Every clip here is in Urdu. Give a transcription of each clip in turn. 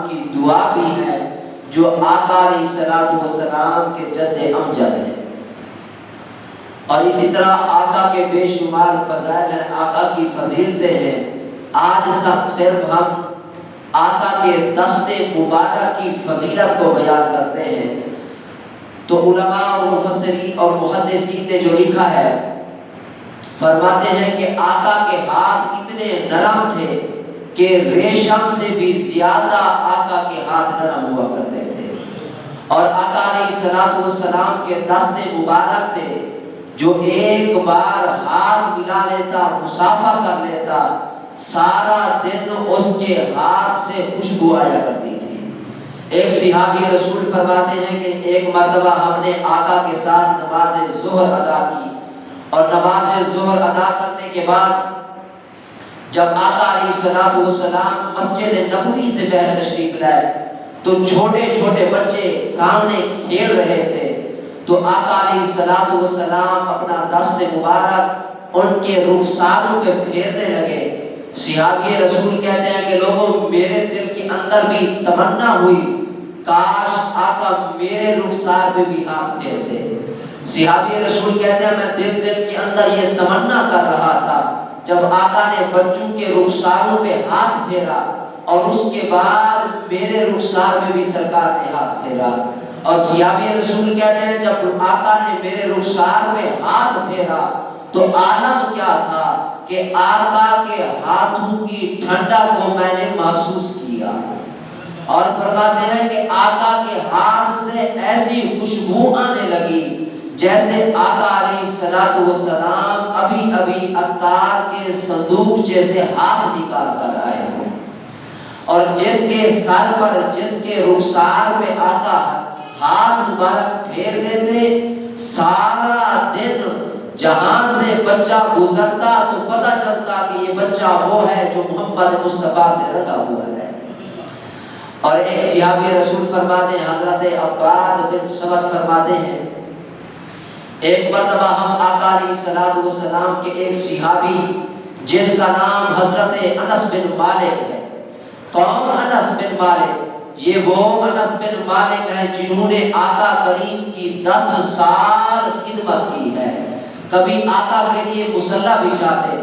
کی دعا بھی ہے جو آقا علیہ الصلوۃ والسلام کے جد امجد ہے، اور اسی طرح آقا کے بے شمار فضائل ہیں، آقا کی فضیلتیں ہیں۔ آج صرف ہم آقا کے دست مبارک کی فضیلت کو بیان کرتے ہیں، تو علماء اور مفسرین اور محدثین نے جو لکھا ہے فرماتے ہیں کہ آقا کے ہاتھ اتنے نرم تھے کہ ریشم سے بھی زیادہ آقا کے ہاتھ نرم ہوا کرتے تھے، اور آقا علیہ الصلوۃ والسلام کے دست مبارک سے جو ایک بار ہاتھ ملا لیتا، مصافحہ کر لیتا، سارا دن اس کے ہاتھ سے خوشبو آیا کرتی تھی۔ ایک صحابی رسول فرماتے ہیں کہ ایک مرتبہ ہم نے آقا کے ساتھ نماز ظہر ادا کی، اور نماز ظہر ادا کرنے کے بعد جب آقا علیہ الصلوۃ والسلام مسجد نبوی سے باہر تشریف لائے تو چھوٹے چھوٹے بچے سامنے کھیل رہے تھے، تو آقا علیہ الصلوۃ والسلام اپنا دست مبارک ان کے رخساروں پہ پھیرنے لگے۔ صحابی رسول کہتے ہیں کہ لوگوں، میرے دل کے اندر بھی تمنا ہوئی کاش آقا میرے رخسار پہ بھی ہاتھ پھیرتے۔ صحابی رسول کہتے ہیں میں دل کے اندر یہ تمنا کر رہا تھا، جب آقا نے بچوں کے رخساروں پہ ہاتھ پھیرا اور اس کے بعد میرے رخسار میں بھی سرکار نے ہاتھ پھیرا، اور صحابی رسول کہتے ہیں جب آقا نے میرے رخسار پہ ہاتھ پھیرا تو عالم کیا تھا کہ آقا کے ہاتھوں کی ٹھنڈک کو میں نے محسوس کیا، اور فرماتے ہیں کہ آقا کے ہاتھ سے ایسی خوشبو آنے لگی جیسے آقا علیہ الصلوۃ والسلام ابھی ابھی عطار کے صندوق جیسے ہاتھ نکال کر آئے ہوں، اور جس کے سر پر، جس کے رخسار پہ آقا ہاتھ مبارک پھیر دیتے، سارا دن جہاں سے بچہ گزرتا تو پتہ چلتا کہ یہ بچہ وہ ہے جو محمد مصطفیٰ سے رنگا ہوا ہے۔ اور ایک صحابی رسول فرماتے ہیں، حضرت عباد بن صمت فرماتے ہیں ایک مرتبہ ہم آقا علیہ الصلوۃ والسلام کے ایک صحابی جن کا نام حضرت انس بن مالک ہے، کون انس بن مالک؟ یہ وہ انس بن مالک ہیں جنہوں نے آقا کریم کی 10 سال خدمت کی ہے، کبھی آقا کے لیے مصلی بچھاتے،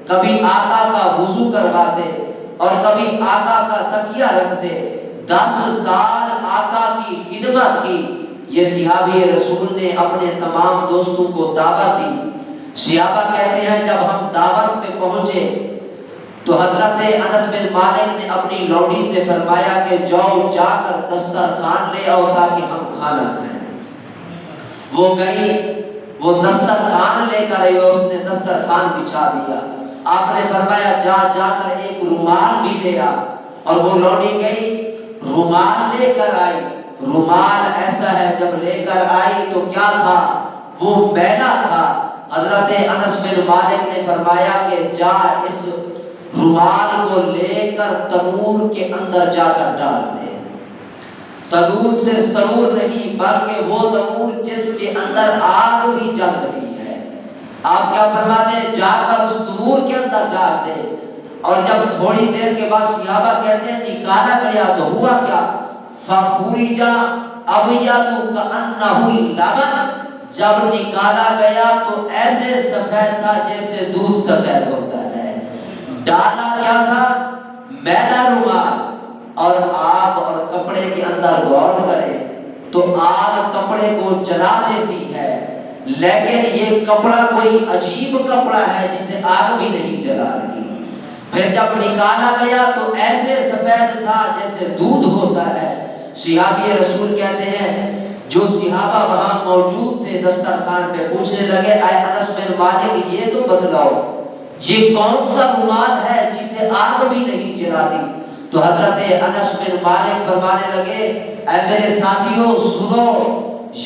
کبھی آقا کا وضو کرواتے، اور کبھی آقا کا تکیہ رکھتے۔ 10 سال آقا کی خدمت کی۔ یہ صحابی رسول نے اپنے تمام دوستوں کو دعوت دی۔ صحابہ کہتے ہیں جب ہم دعوت پہ پہنچے تو حضرت انس بن مالک نے اپنی لوڈی سے فرمایا کہ جاؤ جا کر دسترخوان لے آؤ تاکہ ہم کھانا کھائیں۔ وہ گئی، وہ دسترخوان لے کر آئی اور اس نے دسترخوان بچھا دیا۔ آپ نے فرمایا جا جا کر ایک رومال بھی لے آ، اور وہ لوڈی گئی، رومال لے کر آئی۔ رومال ایسا ہے جب لے کر آئی تو کیا تھا؟ وہ میلا تھا۔ حضرت انس بن مالک نے فرمایا کہ جا اس رومال کو لے کر تنور کے اندر جا کر ڈال دے۔ تنور صرف تنور نہیں بلکہ وہ تنور جس کے اندر آگ بھی جل رہی ہے۔ آپ کیا فرماتے ہیں؟ جا کر اس تنور کے اندر ڈال دے۔ اور جب تھوڑی دیر کے بعد صحابہ کہتے ہیں نکالا گیا تو ہوا کیا؟ فَخُرِجَ أَبْيَضُ كَأَنَّهُ اللَّبَنُ، جب نکالا گیا تو ایسے سفید تھا جیسے دودھ سفید ہوتا ہے۔ ڈالا کیا تھا؟ میلا رومال۔ اور آگ اور کپڑے کے اندر غور کرے تو آگ کپڑے کو جلا دیتی ہے، لیکن یہ کپڑا کوئی عجیب کپڑا ہے جسے آگ بھی نہیں جلا رہی۔ پھر جب نکالا گیا تو ایسے سفید تھا جیسے دودھ ہوتا ہے۔ صحابی رسول کہتے ہیں جو صحابہ وہاں موجود تھے دسترخوان پہ پوچھنے لگے اے انس بن مالک یہ تو بتلاؤ یہ کون سا رومال ہے جسے آگ بھی نہیں جلا دی؟ تو حضرت انس بن مالک فرمانے لگے اے میرے ساتھیوں سنو،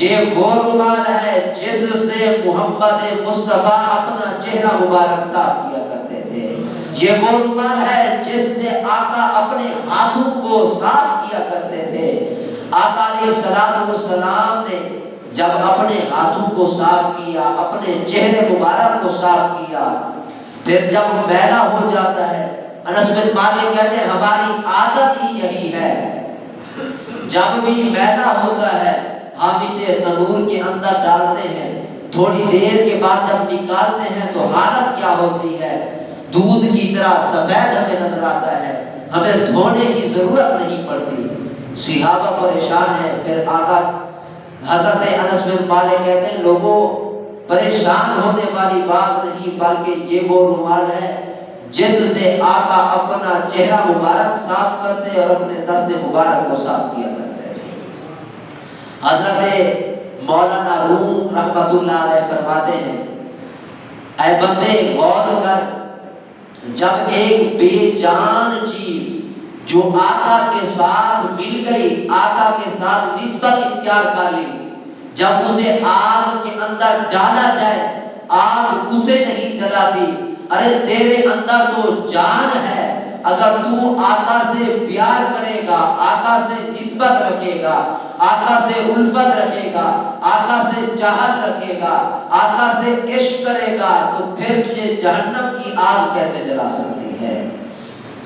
یہ وہ رومال ہے جس سے محمد مصطفیٰ اپنا چہرہ مبارک صاف کیا کرتے تھے۔ یہ وہ رومال ہے جس سے آقا اپنے ہاتھوں کو صاف کیا کرتے تھے۔ آقا علیہ الصلوۃ والسلام نے جب اپنے ہاتھوں کو صاف کیا، اپنے چہرے مبارک کو صاف کیا، پھر جب میلا ہو جاتا ہے انس بن مالک کہتے ہیں ہماری عادت ہی یہی ہے، جب بھی میدا ہوتا ہے ہم اسے تنور کے اندر ڈالتے ہیں، تھوڑی دیر کے بعد جب نکالتے ہیں تو حالت کیا ہوتی ہے، دودھ کی طرح سفید ہمیں نظر آتا ہے، ہمیں دھونے کی ضرورت نہیں پڑتی۔ صحابہ پریشان ہے، پھر آقا حضرت انس بن مالک کہتے ہیں لوگوں پریشان ہونے والی بات نہیں، بلکہ یہ وہ رومال ہے جس سے آقا اپنا چہرہ مبارک صاف کرتے اور اپنے دست مبارک کو صاف کیا کرتے ہیں۔ حضرت مولانا روم رحمت اللہ علیہ فرماتے ہیں اے بندے غور کر، جب ایک بے جان چیز جو آقا کے ساتھ مل گئی، آقا کے ساتھ نسبت اختیار کر لی، جب اسے آگ کے اندر ڈالا جائے آگ اسے نہیں جلاتی۔ ارے تیرے اندر تو جان ہے، اگر تو آقا سے پیار کرے گا، آقا سے نسبت رکھے گا، آقا سے الفت رکھے گا، آقا سے چاہت رکھے گا، آقا سے عشق کرے گا، تو پھر تجھے جہنم کی آگ کیسے جلا سکتی ہے؟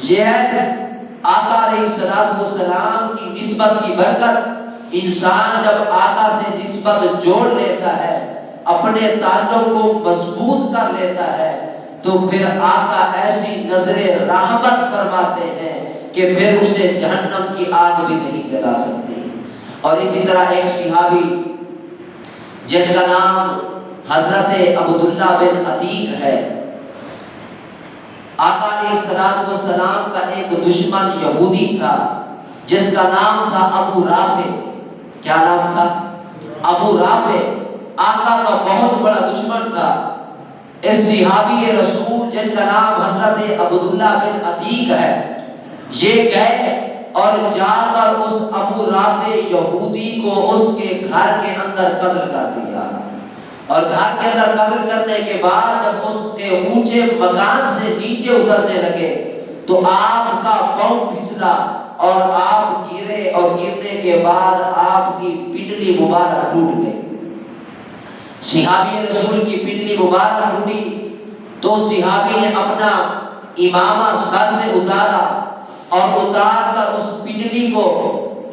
یہ ہے آقا علیہ السلام کی نسبت کی برکت۔ انسان جب آقا سے نسبت جوڑ لیتا ہے، اپنے تعلق کو مضبوط کر لیتا ہے، تو پھر آقا ایسی نظر رحمت فرماتے ہیں کہ پھر اسے جہنم کی آگ بھی نہیں جلا سکتی۔ اور اسی طرح ایک صحابی جن کا نام حضرت عبداللہ بن عتیق ہے، آقا علیہ السلام کا ایک دشمن یہودی تھا جس کا نام تھا ابو رافع۔ کیا نام تھا؟ ابو رافع آقا کا بہت بڑا دشمن تھا۔ اس صحابی رسول جن کا نام حضرت عبداللہ بن عتیق ہے، یہ گئے اور جا کر اس ابو رافع یہودی کو اس کے گھر کے اندر قتل کر دیا، اور گھر کے اندر قتل کرنے کے بعد جب اس کے اونچے مکان سے نیچے اترنے لگے تو آپ کا پاؤں پھسلا اور آپ گرے، اور گرنے کے بعد آپ کی پنڈلی مبارک ٹوٹ گئی۔ صحابی رسول کی پنڈلی مبارک ٹوٹی تو صحابی نے اپنا امامہ سر سے اتارا اور اتار کر اس پنڈلی کو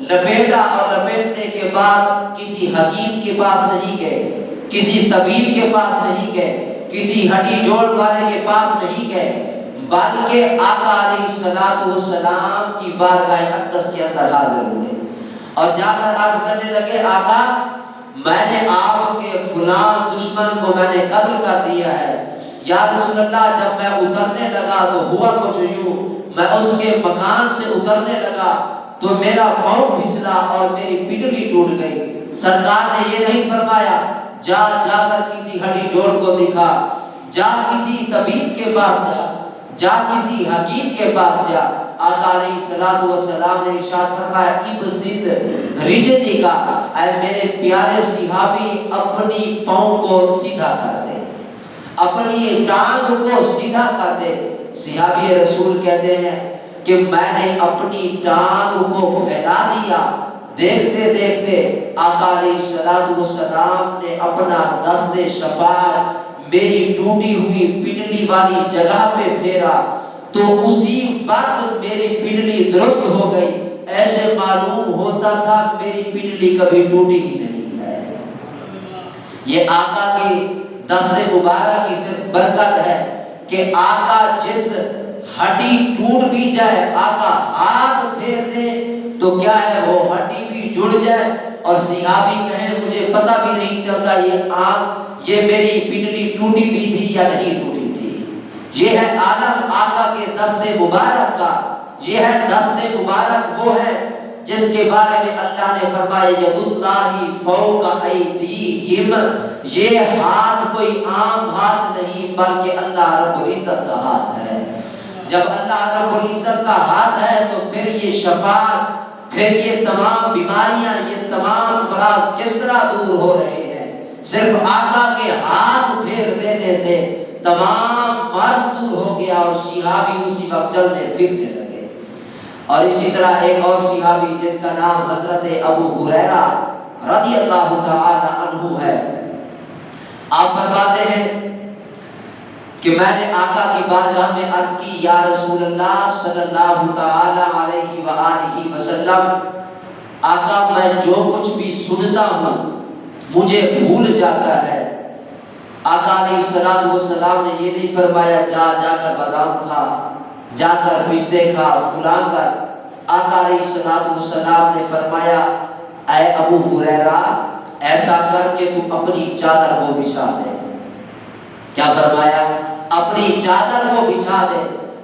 لپیٹا، اور لپیٹنے کے بعد کسی حکیم کے پاس نہیں گئے، کسی طبیب کے پاس نہیں گئے، کسی ہڈی جوڑ والے کے پاس نہیں گئے، بلکہ آقا علیہ السلام کی بارگاہ اقدس کے اندر حاضر ہوئے اور جا کر عرض کرنے لگے آقا میں نے آپ کے فلاں دشمن کو میں نے قتل کر دیا ہے، یا رسول اللہ جب میں اترنے لگا تو ہوا کچھ یوں، میں اس کے مکان سے اترنے لگا تو میرا پاؤں پھسلا اور میری پنڈلی ٹوٹ گئی۔ سرکار نے یہ نہیں فرمایا جا کر کسی ہڈی جوڑ کو دکھا، جا کسی طبیب کے پاس جا کسی حکیم کے پاس جا۔ آقا علیہ السلام نے ارشاد فرمایا ابسط رجلی کا، اے میرے پیارے صحابی اپنی پاؤں کو سیدھا کر دے، اپنی ٹانگ کو سیدھا کر دے۔ صحابی رسول کہتے ہیں کہ میں نے اپنی ٹانگ کو پھیلا دیا، دیکھتے دیکھتے آقا علیہ السلام نے اپنا دست شفاعت میری ٹوٹی ہوئی پنڈلی والی جگہ پہ پھیرا تو اسی وقت میری پنڈلی درست ہو گئی۔ ایسے معلوم ہوتا تھا میری پنڈلی کبھی ٹوٹی ہی نہیں ہے۔ یہ آقا کی دست مبارک کی صرف برکت ہے کہ آقا جس ہڈی ٹوٹ بھی جائے آقا ہاتھ پھیر دے تو کیا ہے وہ ہڈی بھی جڑ جائے، اور صحابی کہیں مجھے پتہ بھی نہیں چلتا یہ میری پنڈلی ٹوٹی بھی تھی یا نہیں ٹوٹی تھی۔ یہ ہے عالم آقا کے دست مبارک کا، یہ ہے دست مبارک وہ ہے جس کے بارے میں اللہ نے فرمایا ید اللہ فوق ایدیہم، یہ ہاتھ کوئی عام ہاتھ نہیں بلکہ اللہ رب العزت کا ہاتھ ہے۔ جب اللہ رب العزت کا ہاتھ ہے تو پھر یہ شفاعت، پھر یہ تمام بیماریاں، یہ تمام امراض کس طرح دور ہو رہے ہیں؟ صرف آقا کے ہاتھ پھیر دینے سے تمام مرض دور ہو گیا اور صحابی اسی وقت چلنے پھرنے لگے۔ اور اسی طرح ایک اور صحابی جن کا نام حضرت ابو ہریرہ رضی اللہ تعالی عنہ ہے، آپ فرماتے ہیں کہ میں نے آقا کی بارگاہ میں عرض کی یا رسول اللہ صلی اللہ تعالی علیہ وآلہ وسلم، آقا میں جو کچھ بھی سنتا ہوں مجھے بھول جاتا ہے۔ آقا علیہ السلام نے یہ نہیں فرمایا جا کر بادام کھا، جا کر پستے کھا، فلاں کر۔ آقا علیہ السلام نے فرمایا اے ابو ہریرہ ایسا کر کہ تو اپنی چادر کو بچھا دے۔ کیا فرمایا؟ اپنی چادر کو بچھا دے۔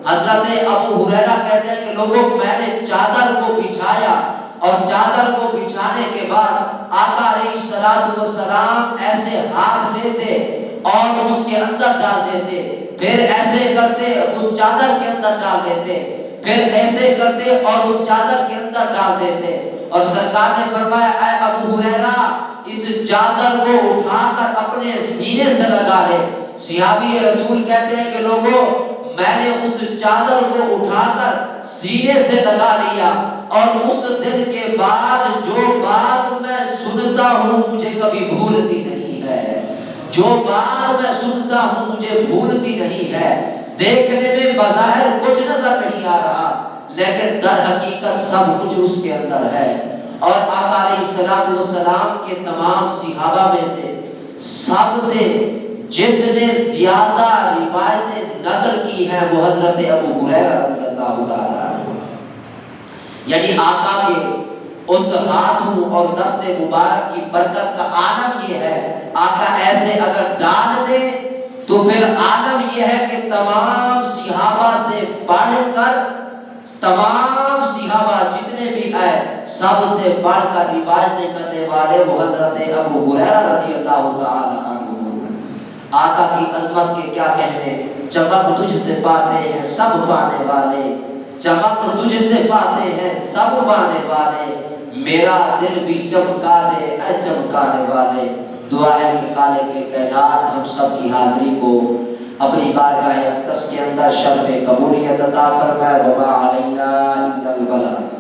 حضرت ابو ہریرہ کہتے ہیں کہ لوگوں میں نے چادر کو بچھایا، اور چادر کو بچھانے کے بعد آقا علیہ السلام ایسے ہاتھ لیتے اور اس کے اندر ڈال دیتے، پھر ایسے کرتے اس چادر کے اندر ڈال دیتے، پھر ایسے کرتے اور اس چادر کے اندر ڈال دیتے، اور سرکار نے فرمایا اے ابو ہریرہ اس چادر کو اٹھا کر اپنے سینے سے لگا لے۔ صحابی رسول کہتے ہیں کہ لوگوں میں نے اس چادر کو اٹھا کر سینے سے لگا لیا، اور اس دن کے بعد جو بات میں سنتا ہوں مجھے کبھی بھولتی نہیں ہے، جو بات میں سنتا ہوں مجھے بھولتی نہیں ہے۔ دیکھنے میں بظاہر کچھ نظر نہیں آ رہا لیکن در حقیقت سب کچھ اس کے اندر ہے۔ اور آقا علیہ السلام کے تمام صحابہ میں سے سب سے جس نے زیادہ روایتیں نقل کی ہیں وہ حضرت ابو ہریرہ رضی اللہ تعالی عنہ، یعنی آقا کے اس ہاتھوں اور دست مبارک کی برکت کا عالم یہ ہے، آقا ایسے اگر ڈال دے تو پھر عالم یہ ہے کہ تمام صحابہ سے بڑھ کر تمام صحابہ جتنے بھی آئے سب سے بڑھ کر روایتیں کرنے والے وہ حضرت ابو ہریرہ رضی اللہ تعالی عنہ۔ آقا کی عظمت کے کیا کہنے، چمک تجھ سے پاتے ہیں سب پانے والے، چمک تجھ سے پاتے ہیں سب پانے والے، میرا دل بھی چمکا دے اے چمکانے والے۔ دعا ہے کہ خالق کائنات ہم سب کی حاضری کو اپنی بارگاہ اقدس کے اندر شرف قبولیت عطا فرمائے۔ وما علینا الا البلاغ۔